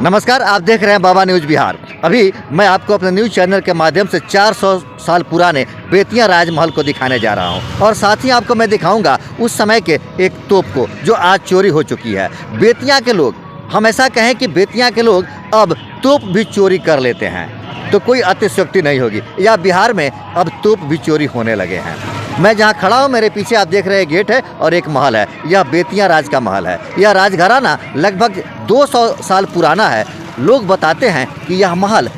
नमस्कार, आप देख रहे हैं बाबा न्यूज़ बिहार। अभी मैं आपको अपने न्यूज़ चैनल के माध्यम से 400 साल पुराने बेतिया राजमहल को दिखाने जा रहा हूं और साथ ही आपको मैं दिखाऊंगा उस समय के एक तोप को जो आज चोरी हो चुकी है। बेतिया के लोग हमेशा कहें कि बेतिया के लोग अब तोप भी चोरी कर लेते हैं तो कोई अतिशयोक्ति नहीं होगी, या बिहार में अब तोप भी चोरी होने लगे हैं। मैं जहां खड़ा हूं मेरे पीछे आप देख रहे हैं गेट है और एक महल है। यह बेतिया राज का महल है। यह राजघराना लगभग 200 साल पुराना है। लोग बताते हैं कि यह महल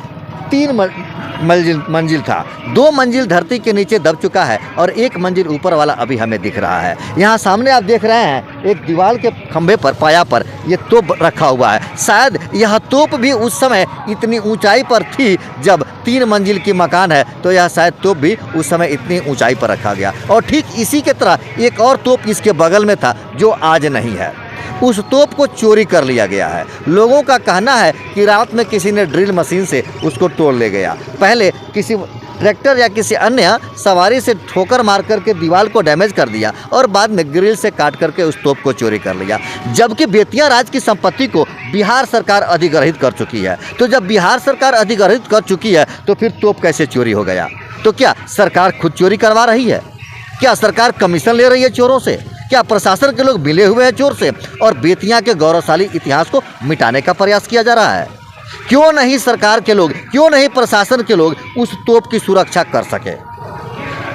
3 मंजिल था। 2 मंजिल धरती के नीचे दब चुका है और 1 मंजिल ऊपर वाला अभी हमें दिख रहा है। यहाँ सामने आप देख रहे हैं एक दीवार के खंभे पर पाया पर यह तोप रखा हुआ है। शायद यह तोप भी उस समय इतनी ऊंचाई पर थी, जब 3 मंजिल की मकान है तो यह शायद तोप भी उस समय इतनी ऊंचाई पर रखा गया। और ठीक इसी के तरह एक और तोप इसके बगल में था जो आज नहीं है। उस तोप को चोरी कर लिया गया है। लोगों का कहना है कि रात में किसी ने ड्रिल मशीन से उसको तोड़ ले गया। पहले किसी ट्रैक्टर या किसी अन्य सवारी से ठोकर मार करके दीवार को डैमेज कर दिया और बाद में ग्रिल से काट करके उस तोप को चोरी कर लिया। जबकि बेतिया राज की संपत्ति को बिहार सरकार अधिग्रहित कर चुकी है। तो जब बिहार सरकार अधिग्रहित कर चुकी है तो फिर तोप कैसे चोरी हो गया? तो क्या सरकार खुद चोरी करवा रही है? क्या सरकार कमीशन ले रही है चोरों से? क्या प्रशासन के लोग मिले हुए हैं चोर से और बेतिया के गौरवशाली इतिहास को मिटाने का प्रयास किया जा रहा है? क्यों नहीं सरकार के लोग, क्यों नहीं प्रशासन के लोग उस तोप की सुरक्षा कर सके?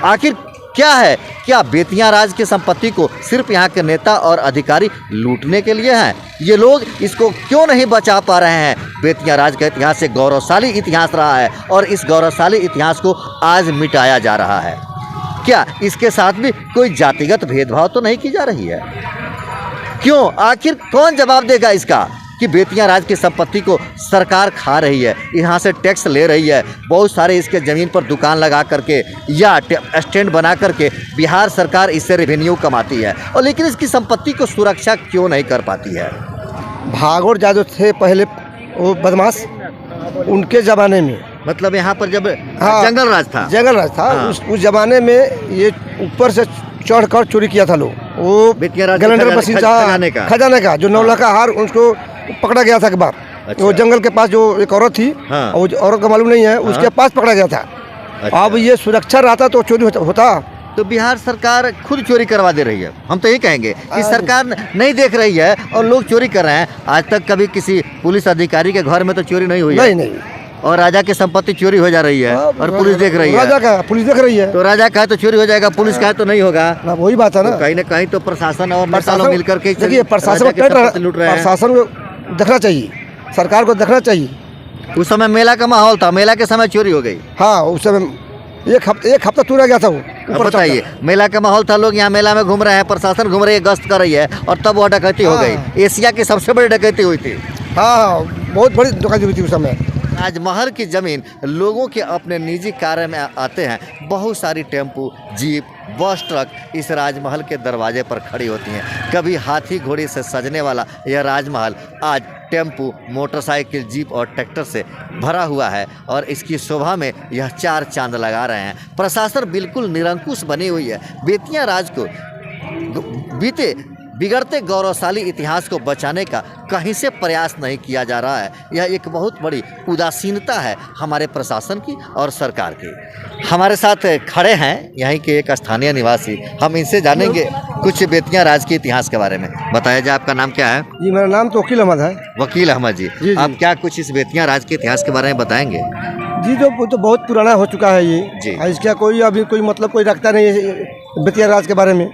आखिर क्या है? क्या बेतिया राज की संपत्ति को सिर्फ यहाँ के नेता और अधिकारी लूटने के लिए हैं? ये लोग इसको क्यों नहीं बचा पा रहे हैं? बेतिया राज का इतिहास एक गौरवशाली इतिहास रहा है और इस गौरवशाली इतिहास को आज मिटाया जा रहा है। क्या इसके साथ भी कोई जातिगत भेदभाव तो नहीं की जा रही है? क्यों? आखिर कौन जवाब देगा इसका कि बेतिया राज की संपत्ति को सरकार खा रही है, यहाँ से टैक्स ले रही है, बहुत सारे इसके ज़मीन पर दुकान लगा करके या स्टैंड बना करके बिहार सरकार इससे रेवेन्यू कमाती है, और लेकिन इसकी संपत्ति को सुरक्षा क्यों नहीं कर पाती है? भागोर जादव थे पहले वो बदमाश, उनके ज़माने में मतलब यहाँ पर जब जंगल राज था हाँ। उस ज़माने में ये ऊपर से चढ़कर चोरी किया था लोग। वो गैलेंडर मशीन खजाने का जो 9 लाख का हार उसको पकड़ा गया था एक बार। अच्छा। वो जंगल के पास जो एक औरत थी, हाँ। वो औरत का मालूम नहीं है, हाँ। उसके पास पकड़ा गया था। अच्छा। अब ये सुरक्षा रहता तो चोरी होता। तो बिहार सरकार खुद चोरी करवा दे रही है। हम तो ये कहेंगे कि सरकार नहीं देख रही है और लोग चोरी कर रहे हैं। आज तक कभी किसी पुलिस अधिकारी के घर में तो चोरी नहीं हुई है। नहीं। और राजा की संपत्ति चोरी हो जा रही है और पुलिस देख रही है। राजा का पुलिस देख रही है, तो राजा का है तो चोरी हो जाएगा, पुलिस का है तो नहीं होगा। वही बात है ना। तो कहीं ना कहीं तो प्रशासन और नेता लोग मिलकर के देखिए प्रशासन लूट रहे हैं। प्रशासन को देखना चाहिए, सरकार को देखना चाहिए। उस समय मेला का माहौल था, मेला के समय चोरी हो गई। हाँ, उस समय एक हफ्ता टूरा गया था वो। बताइए, मेला का माहौल था, लोग यहाँ मेला में घूम रहे हैं, प्रशासन घूम रही है, गश्त कर रही है, और तब वो डकैती हो गई। एशिया की सबसे बड़ी डकैती हुई थी। हाँ, बहुत बड़ी डकैती हुई थी उस समय। राजमहल की ज़मीन लोगों के अपने निजी कार्य में आते हैं। बहुत सारी टेम्पू, जीप, बस, ट्रक इस राजमहल के दरवाजे पर खड़ी होती हैं। कभी हाथी घोड़े से सजने वाला यह राजमहल आज टेम्पू, मोटरसाइकिल, जीप और ट्रैक्टर से भरा हुआ है और इसकी शोभा में यह 4 चांद लगा रहे हैं। प्रशासन बिल्कुल निरंकुश बनी हुई है। बेतिया राज को बिगड़ते गौरवशाली इतिहास को बचाने का कहीं से प्रयास नहीं किया जा रहा है। यह एक बहुत बड़ी उदासीनता है हमारे प्रशासन की और सरकार की। हमारे साथ खड़े हैं यहीं के एक स्थानीय निवासी। हम इनसे जानेंगे कुछ बेतिया राज के इतिहास के बारे में। बताया जाए, आपका नाम क्या है? जी, मेरा नाम तो वकील अहमद है। वकील अहमद जी, आप क्या कुछ इस बेतिया राज के इतिहास के बारे में बताएंगे? जी, तो बहुत पुराना हो चुका है ये जी। इसका कोई अभी कोई मतलब कोई रखता नहीं है बेतिया राज के बारे में।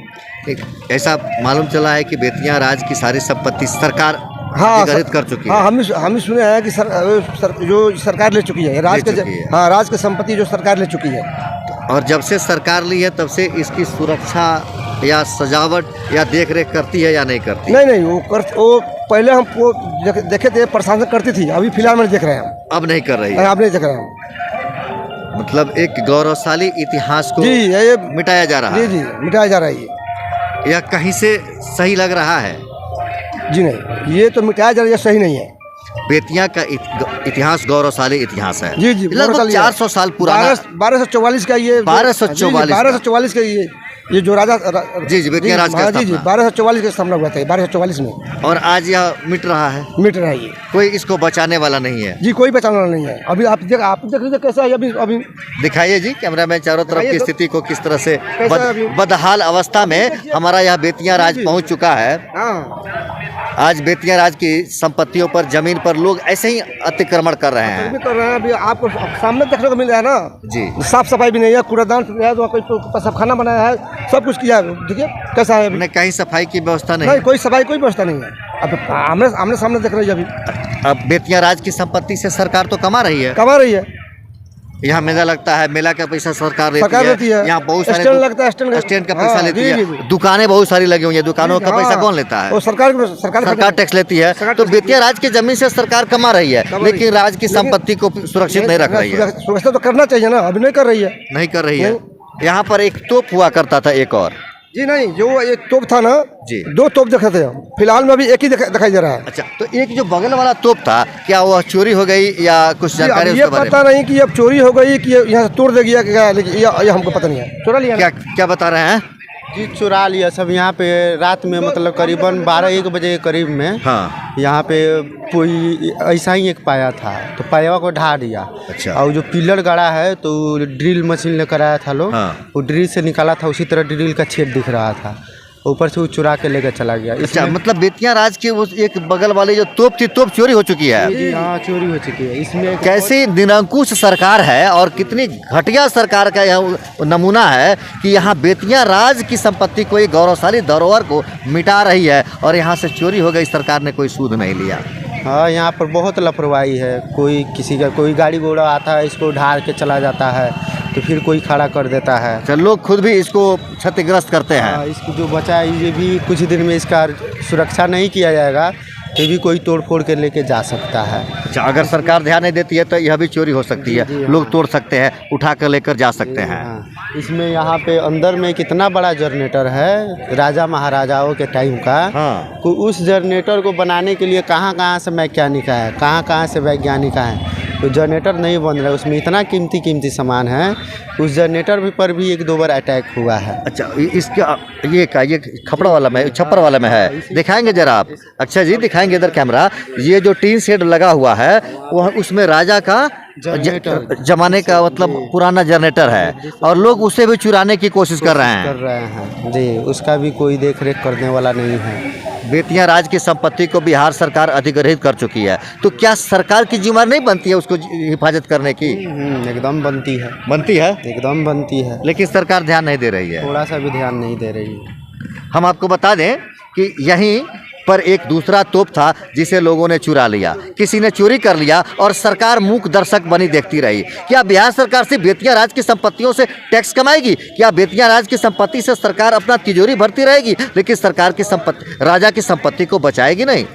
ऐसा मालूम चला है कि बेतिया राज की सारी संपत्ति सरकार अधिग्रहित कर चुकी है। हाँ, हम सुने हैं कि जो सरकार ले चुकी है राज की संपत्ति जो सरकार ले चुकी है। और जब से सरकार ली है तब से इसकी सुरक्षा या सजावट या देख रेख करती है या नहीं करती? नहीं, वो पहले हम वो देखे थे, प्रशासन करती थी। अभी फिलहाल में देख रहे हैं, अब नहीं कर रही है। अब नहीं देख रहे हैं। मतलब एक गौरवशाली इतिहास को ये मिटाया जा रहा है। जी, मिटाया जा रहा है। यह कहीं से सही लग रहा है? जी नहीं, ये तो मिटाया जा रहा है, सही नहीं है। बेतिया का इतिहास गौरवशाली इतिहास है। जी, लगभग 400 साल पुराना। 1244 का ये 1244 का ये ये जो राजा जी बेतिया राज का हाँ, जी 1244 के स्थापना हुआ था, 1244 में, और आज यह मिट रहा है। मिट रहा है ये। कोई इसको बचाने वाला नहीं है जी, कोई बचाने वाला नहीं है। अभी आप देख लीजिए कैसा है अभी दिखाइए जी कैमरामैन, चारों तरफ की स्थिति को किस तरह से कैसा है अभी? बदहाल अवस्था में हमारा यह बेतिया राज पहुंच चुका है। हाँ, आज बेतिया राज की संपत्तियों पर, जमीन पर लोग ऐसे ही अतिक्रमण कर रहे हैं। कर रहे हैं। अभी आपको सामने देखने को मिल रहा है ना जी, साफ सफाई भी नहीं है, कूड़ादान है, तो कोई खाना बनाया है, सब कुछ किया है। देखिए कैसा है अभी। नहीं, कहीं सफाई की व्यवस्था नहीं, नहीं। कोई सफाई कोई व्यवस्था नहीं है। अब आमने सामने देख रही है अभी। अब बेतिया राज की संपत्ति से सरकार तो कमा रही है। कमा रही है। यहाँ मेला लगता है, मेला का पैसा सरकार सरकार लेती है। यहाँ बहुत सारे स्टैंड लगता है, स्टैंड का पैसा हाँ, लेती जी, है। जी। दुकानें बहुत सारी लगी हुई है, दुकानों का पैसा कौन लेता है? वो सरकार टैक्स लेती है। सरकार तो टैक्स बेतिया राज की जमीन से सरकार कमा रही है, लेकिन राज की संपत्ति को सुरक्षित नहीं रख रही है। सुरक्षा तो करना चाहिए ना, अभी नहीं कर रही है। नहीं कर रही है। यहाँ पर एक तोप हुआ करता था, एक और। जी नहीं, जो ये तोप था ना जी, 2 तोप देखे थे हम। फिलहाल में अभी एक ही दिखाई दे रहा है। अच्छा, तो एक जो बगल वाला तोप था, क्या वह चोरी हो गई या कुछ जानकारी ये उसके बारे पता नहीं कि अब चोरी हो गई कि यहाँ से तोड़ दे गया क्या, लेकिन ये हमको पता नहीं है। चोरा लिया में? क्या बता रहे हैं? जी, चुरा लिया सब। यहाँ पे रात में मतलब करीबन 12-1 बजे के करीब में हाँ, यहाँ पे कोई ऐसा ही एक पाया था, तो पाया को ढा दिया। अच्छा। और जो पिलर गड़ा है तो ड्रिल मशीन लेकर आया था लोग। हाँ। वो ड्रिल से निकाला था, उसी तरह ड्रिल का छेद दिख रहा था, ऊपर से वो चुरा के लेकर चला गया। अच्छा, मतलब बेतिया राज के वो एक बगल वाली जो तोप थी, तोप चोरी हो चुकी है। जी हाँ, चोरी हो चुकी है। इसमें एक कैसी निरंकुश सरकार है और कितनी घटिया सरकार का यह नमूना है कि यहाँ बेतिया राज की संपत्ति को, एक गौरवशाली धरोहर को मिटा रही है, और यहाँ से चोरी हो गई, सरकार ने कोई सूद नहीं लिया। हाँ, यहाँ पर बहुत लापरवाही है। कोई किसी का कोई गाड़ी घोड़ा आता है, इसको ढार के चला जाता है, तो फिर कोई खड़ा कर देता है। अच्छा, लोग खुद भी इसको क्षतिग्रस्त करते हैं। हाँ, इसको जो बचा है, ये भी कुछ दिन में इसका सुरक्षा नहीं किया जाएगा तो भी कोई तोड़ फोड़ के लेके जा सकता है। अच्छा, अगर सरकार ध्यान नहीं देती है तो यह भी चोरी हो सकती है। जी, हाँ। लोग तोड़ सकते हैं, उठा कर लेकर जा सकते हैं। हाँ, इसमें यहाँ पे अंदर में कितना बड़ा जनरेटर है राजा महाराजाओं के टाइम का। हाँ, तो उस जनरेटर को बनाने के लिए कहाँ कहाँ से मैकेनिक है, कहाँ कहाँ से वैज्ञानिक हैं, तो जनरेटर नहीं बन रहा है। उसमें इतना कीमती सामान है, उस जनरेटर पर भी 1-2 बार अटैक हुआ है। अच्छा, इसका ये खपड़ा वाला में, छप्पर वाला में है, दिखाएंगे जरा आप? अच्छा जी, दिखाएंगे इधर कैमरा। ये जो टीन शेड लगा हुआ है, वो उसमें राजा का जमाने का मतलब पुराना जनरेटर है, और लोग उसे भी चुराने की कोशिश कर रहे हैं। जी, उसका भी कोई देख रेख करने वाला नहीं है। बेतिया राज की संपत्ति को बिहार सरकार अधिग्रहित कर चुकी है, तो क्या सरकार की जिम्मेदारी नहीं बनती है उसको हिफाजत करने की? एकदम बनती है, बनती है, एकदम बनती है, लेकिन सरकार ध्यान नहीं दे रही है। थोड़ा सा भी ध्यान नहीं दे रही है। हम आपको बता दें कि यहीं पर एक दूसरा तोप था जिसे लोगों ने चुरा लिया, किसी ने चोरी कर लिया, और सरकार मूक दर्शक बनी देखती रही। क्या बिहार सरकार सिर्फ बेतिया राज की संपत्तियों से टैक्स कमाएगी? क्या बेतिया राज की संपत्ति से सरकार अपना तिजोरी भरती रहेगी, लेकिन सरकार की संपत्ति, राजा की संपत्ति को बचाएगी नहीं?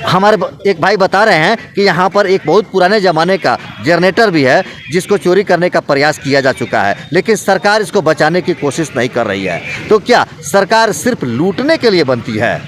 हमारे एक भाई बता रहे हैं कि यहाँ पर एक बहुत पुराने ज़माने का जनरेटर भी है जिसको चोरी करने का प्रयास किया जा चुका है, लेकिन सरकार इसको बचाने की कोशिश नहीं कर रही है। तो क्या सरकार सिर्फ लूटने के लिए बनती है?